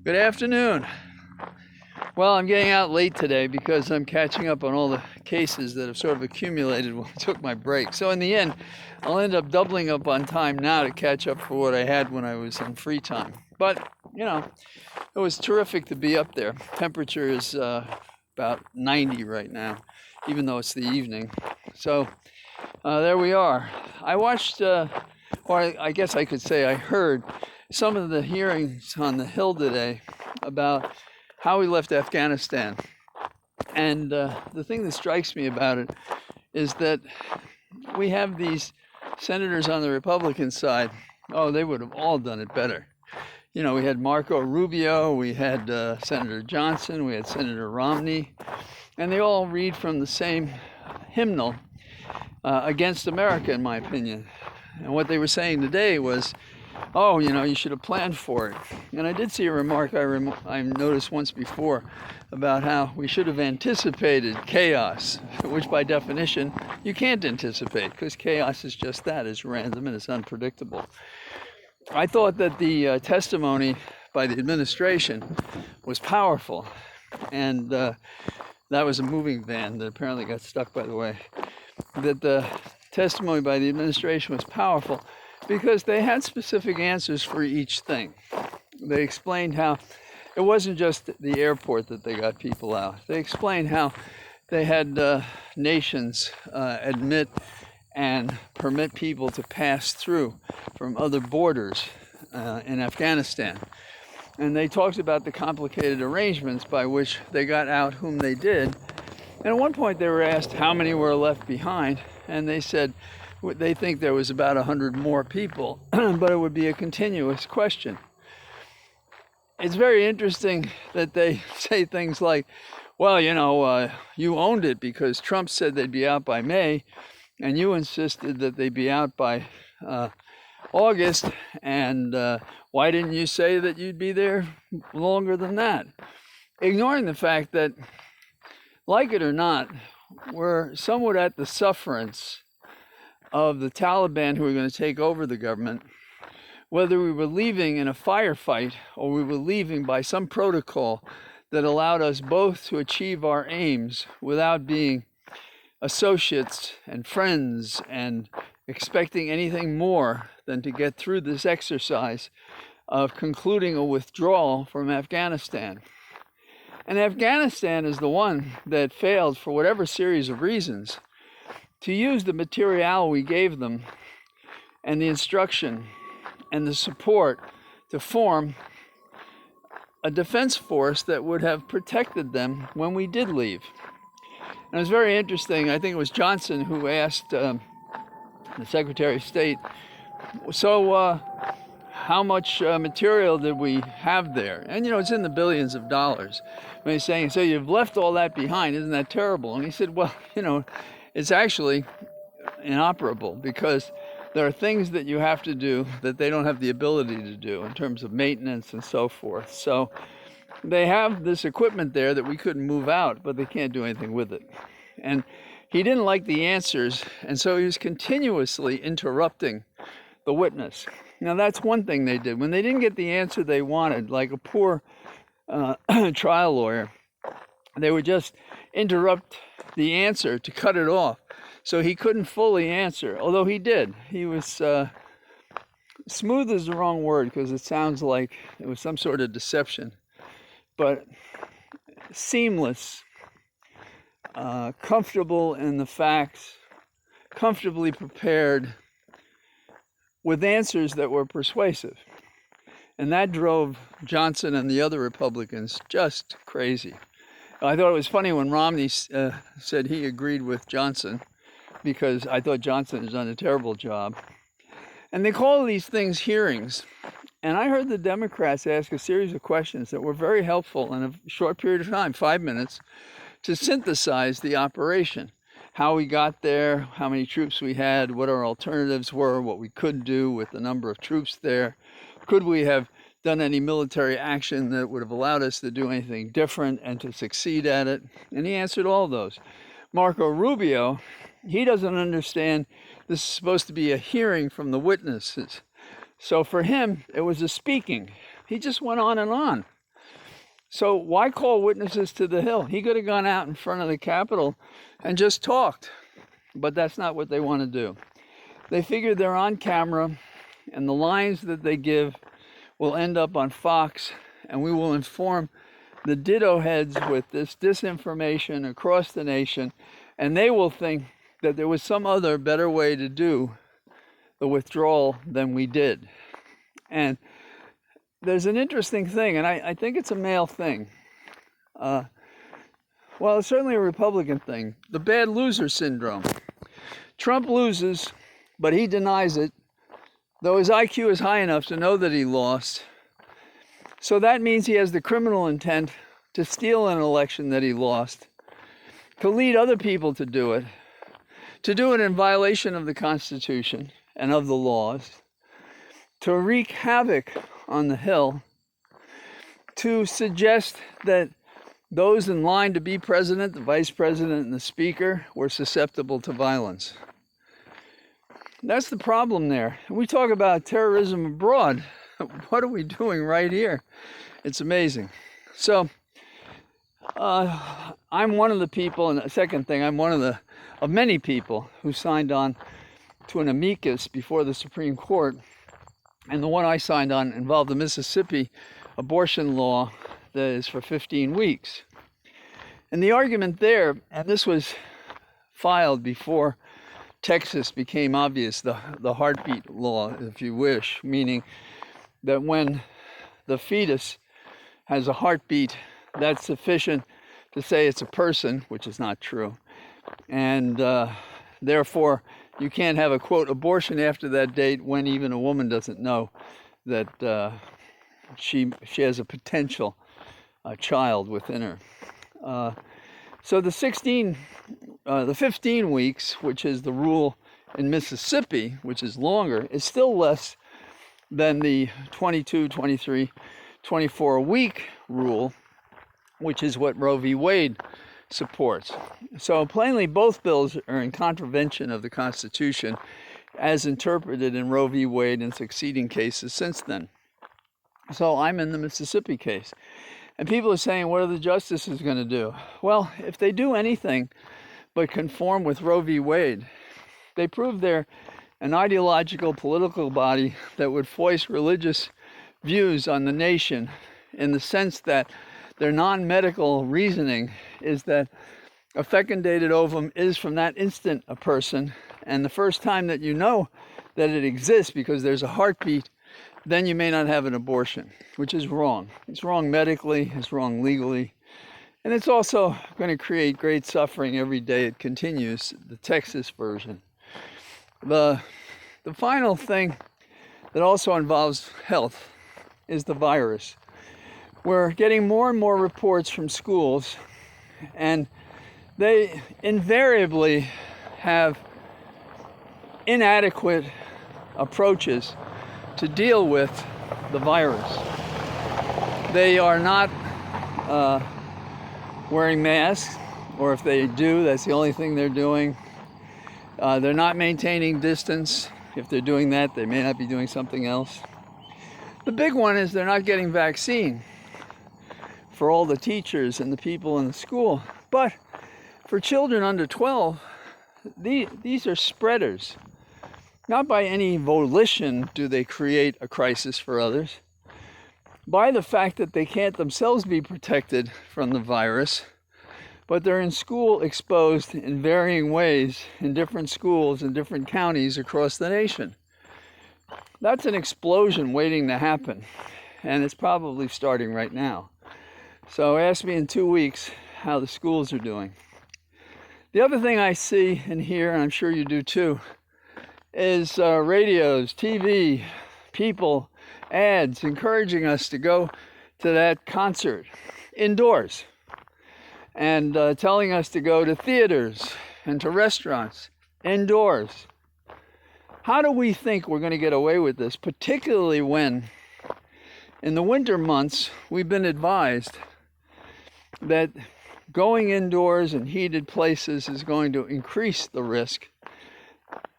Good afternoon. Well, I'm getting out late today because I'm catching up on all the cases that have sort of accumulated when I took my break. So in the end, I'll end up doubling up on time now to catch up for what I had when I was on free time. But, it was terrific to be up there. Temperature is about 90 right now, even though it's the evening. So there we are. I watched, or I guess I could say I heard some of the hearings on the Hill today about how we left Afghanistan. And the thing that strikes me about it is that we have these senators on the Republican side. Oh, they would have all done it better. We had Marco Rubio, we had Senator Johnson, we had Senator Romney, and they all read from the same hymnal against America, in my opinion. And what they were saying today was, oh, you should have planned for it. And I did see a remark I noticed once before about how we should have anticipated chaos, which by definition you can't anticipate because chaos is just that, it's random and it's unpredictable. I thought that the testimony by the administration was powerful, and that was a moving van that apparently got stuck, by the way. That the testimony by the administration was powerful because they had specific answers for each thing. They explained how it wasn't just the airport that they got people out. They explained how they had nations admit and permit people to pass through from other borders in Afghanistan. And they talked about the complicated arrangements by which they got out whom they did. And at one point they were asked how many were left behind, and they said they think there was about 100 more people, but it would be a continuous question. It's very interesting that they say things like, well, you owned it because Trump said they'd be out by May, and you insisted that they'd be out by August, and why didn't you say that you'd be there longer than that? Ignoring the fact that, like it or not, we're somewhat at the sufferance of the Taliban who are going to take over the government, whether we were leaving in a firefight or we were leaving by some protocol that allowed us both to achieve our aims without being associates and friends and expecting anything more than to get through this exercise of concluding a withdrawal from Afghanistan. And Afghanistan is the one that failed, for whatever series of reasons, to use the material we gave them and the instruction and the support to form a defense force that would have protected them when we did leave. And it was very interesting. I think it was Johnson who asked the Secretary of State, so how much material did we have there? And, it's in the billions of dollars. And he's saying, so you've left all that behind. Isn't that terrible? And he said, well, it's actually inoperable because there are things that you have to do that they don't have the ability to do in terms of maintenance and so forth. So they have this equipment there that we couldn't move out, but they can't do anything with it. And he didn't like the answers, and so he was continuously interrupting the witness. Now, that's one thing they did. When they didn't get the answer they wanted, like a poor trial lawyer, they would just interrupt the answer to cut it off. So he couldn't fully answer, although he did. He was smooth is the wrong word because it sounds like it was some sort of deception, but seamless, comfortable in the facts, comfortably prepared with answers that were persuasive. And that drove Johnson and the other Republicans just crazy. I thought it was funny when Romney said he agreed with Johnson, because I thought Johnson has done a terrible job. And they call these things hearings. And I heard the Democrats ask a series of questions that were very helpful in a short period of time, 5 minutes, to synthesize the operation. How we got there, how many troops we had, what our alternatives were, what we could do with the number of troops there. Could we have done any military action that would have allowed us to do anything different and to succeed at it? And he answered all those. Marco Rubio, he doesn't understand this is supposed to be a hearing from the witnesses. So for him, it was a speaking. He just went on and on. So why call witnesses to the Hill? He could have gone out in front of the Capitol and just talked, but that's not what they want to do. They figure they're on camera, and the lines that they give will end up on Fox, and we will inform the ditto heads with this disinformation across the nation, and they will think that there was some other better way to do the withdrawal than we did. And there's an interesting thing, and I think it's a male thing. Well, it's certainly a Republican thing. The bad loser syndrome. Trump loses, but he denies it, though his IQ is high enough to know that he lost. So that means he has the criminal intent to steal an election that he lost, to lead other people to do it in violation of the Constitution and of the laws, to wreak havoc on the Hill, to suggest that those in line to be president, the vice president, and the speaker were susceptible to violence. That's the problem there. We talk about terrorism abroad. What are we doing right here? It's amazing. So, I'm one of the people, and the second thing, I'm one of many people who signed on to an amicus before the Supreme Court, and the one I signed on involved the Mississippi abortion law that is for 15 weeks. And the argument there, and this was filed before Texas became obvious, the heartbeat law, if you wish, meaning that when the fetus has a heartbeat, that's sufficient to say it's a person, which is not true. And therefore, you can't have a, quote, abortion after that date when even a woman doesn't know that she has a potential child within her. So the 15 weeks, which is the rule in Mississippi, which is longer, is still less than the 22, 23, 24 week rule, which is what Roe v. Wade supports. So plainly, both bills are in contravention of the Constitution as interpreted in Roe v. Wade and succeeding cases since then. So I'm in the Mississippi case. And people are saying, what are the justices going to do? Well, if they do anything but conform with Roe v. Wade, they prove they're an ideological political body that would foist religious views on the nation, in the sense that their non-medical reasoning is that a fecundated ovum is from that instant a person, and the first time that you know that it exists because there's a heartbeat, then you may not have an abortion, which is wrong. It's wrong medically, it's wrong legally, and it's also going to create great suffering every day it continues, the Texas version. The final thing that also involves health is the virus. We're getting more and more reports from schools, and they invariably have inadequate approaches to deal with the virus. They are not wearing masks, or if they do, that's the only thing they're doing. They're not maintaining distance. If they're doing that, they may not be doing something else. The big one is they're not getting vaccine for all the teachers and the people in the school. But for children under 12, these are spreaders. Not by any volition do they create a crisis for others. By the fact that they can't themselves be protected from the virus, but they're in school exposed in varying ways in different schools in different counties across the nation. That's an explosion waiting to happen, and it's probably starting right now. So ask me in 2 weeks how the schools are doing. The other thing I see and hear, and I'm sure you do too, is radios, TV, people, ads encouraging us to go to that concert indoors, and telling us to go to theaters and to restaurants indoors. How do we think we're going to get away with this, particularly when in the winter months we've been advised that going indoors in heated places is going to increase the risk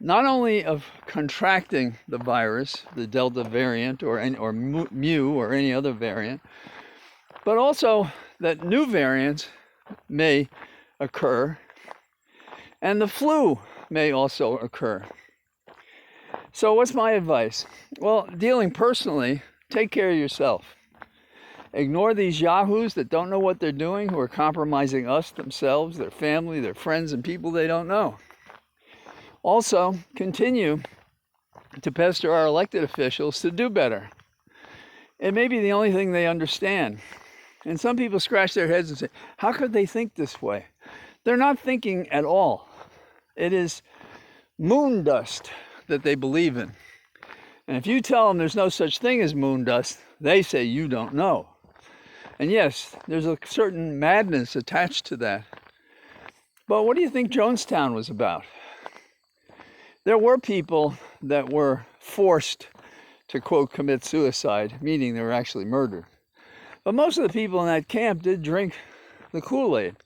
not only of contracting the virus, the Delta variant or Mu or any other variant, but also that new variants may occur, and the flu may also occur. So what's my advice? Well, dealing personally, take care of yourself. Ignore these yahoos that don't know what they're doing, who are compromising us, themselves, their family, their friends, and people they don't know. Also, continue to pester our elected officials to do better. It may be the only thing they understand. And some people scratch their heads and say, how could they think this way? They're not thinking at all. It is moon dust that they believe in. And if you tell them there's no such thing as moon dust, they say you don't know. And yes, there's a certain madness attached to that. But what do you think Jonestown was about? There were people that were forced to, quote, commit suicide, meaning they were actually murdered. But most of the people in that camp did drink the Kool-Aid.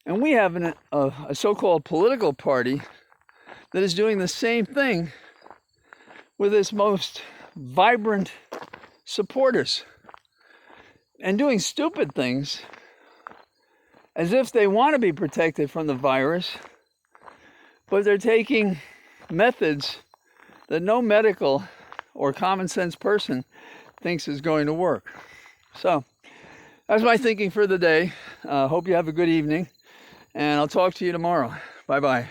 And we have a so-called political party that is doing the same thing with its most vibrant supporters and doing stupid things as if they want to be protected from the virus, but they're taking methods that no medical or common sense person thinks is going to work. So that's my thinking for the day. Hope you have a good evening, and I'll talk to you tomorrow. Bye-bye.